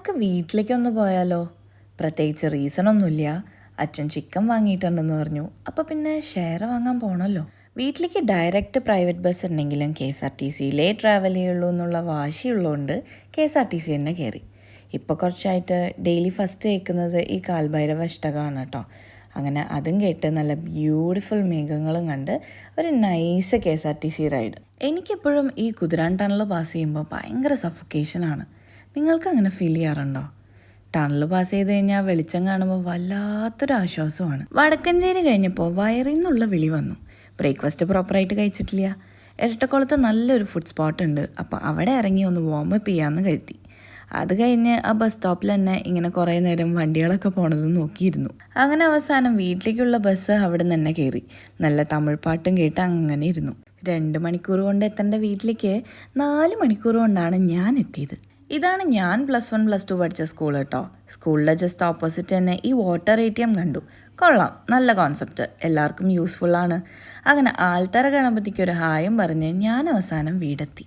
നമുക്ക് വീട്ടിലേക്കൊന്ന് പോയാലോ? പ്രത്യേകിച്ച് റീസണൊന്നുമില്ല. അച്ഛൻ ചിക്കൻ വാങ്ങിയിട്ടുണ്ടെന്ന് പറഞ്ഞു. അപ്പോൾ പിന്നെ ഷെയർ വാങ്ങാൻ പോകണമല്ലോ. വീട്ടിലേക്ക് ഡയറക്റ്റ് പ്രൈവറ്റ് ബസ് ഉണ്ടെങ്കിലും KSRTCയിലേ ട്രാവൽ ചെയ്യുള്ളൂ എന്നുള്ള വാശിയുള്ളതുകൊണ്ട് KSRTC തന്നെ കയറി. ഇപ്പോൾ കുറച്ചായിട്ട് ഡെയിലി ഫസ്റ്റ് കേൾക്കുന്നത് ഈ കാൽഭൈരവ അഷ്ടകമാണ് കേട്ടോ. അങ്ങനെ അതും കേട്ട് നല്ല ബ്യൂട്ടിഫുൾ മേഘങ്ങളും കണ്ട് ഒരു നൈസ് KSRTC റൈഡ്. എനിക്കെപ്പോഴും ഈ കുതിരാൻ ടണൽ പാസ് ചെയ്യുമ്പോൾ ഭയങ്കര സഫോക്കേഷനാണ്. നിങ്ങൾക്ക് അങ്ങനെ ഫീൽ ചെയ്യാറുണ്ടോ? ടണൽ പാസ് ചെയ്ത് കഴിഞ്ഞാൽ വെളിച്ചം കാണുമ്പോൾ വല്ലാത്തൊരു ആശ്വാസമാണ്. വടക്കഞ്ചേരി കഴിഞ്ഞപ്പോൾ വയറിൽ നിന്നുള്ള വിളി വന്നു. ബ്രേക്ക്ഫാസ്റ്റ് പ്രോപ്പറായിട്ട് കഴിച്ചിട്ടില്ല. ഇരട്ടക്കുളത്ത് നല്ലൊരു ഫുഡ് സ്പോട്ട് ഉണ്ട്. അപ്പോൾ അവിടെ ഇറങ്ങി ഒന്ന് വാമപ്പ് ചെയ്യാമെന്ന് കരുതി. അത് കഴിഞ്ഞ് ആ ബസ് സ്റ്റോപ്പിൽ തന്നെ ഇങ്ങനെ കുറേ നേരം വണ്ടികളൊക്കെ പോണത് നോക്കിയിരുന്നു. അങ്ങനെ അവസാനം വീട്ടിലേക്കുള്ള ബസ് അവിടെ നിന്ന് തന്നെ കയറി. നല്ല തമിഴ് പാട്ടും കേട്ട് അങ്ങനെ ഇരുന്നു. 2 മണിക്കൂർ കൊണ്ട് എത്തേണ്ട വീട്ടിലേക്ക് 4 മണിക്കൂർ കൊണ്ടാണ് ഞാൻ എത്തിയത്. ഇതാണ് ഞാൻ +1 +2 പഠിച്ച സ്കൂൾ കേട്ടോ. സ്കൂളിലെ ജസ്റ്റ് ഓപ്പോസിറ്റ് തന്നെ ഈ വാട്ടർ ATM കണ്ടു. കൊള്ളാം, നല്ല കോൺസെപ്റ്റ്, എല്ലാവർക്കും യൂസ്ഫുള്ളാണ്. അങ്ങനെ ആൽത്തറ ഗണപതിക്ക് ഒരു ഹായും പറഞ്ഞ് ഞാൻ അവസാനം വീടെത്തി.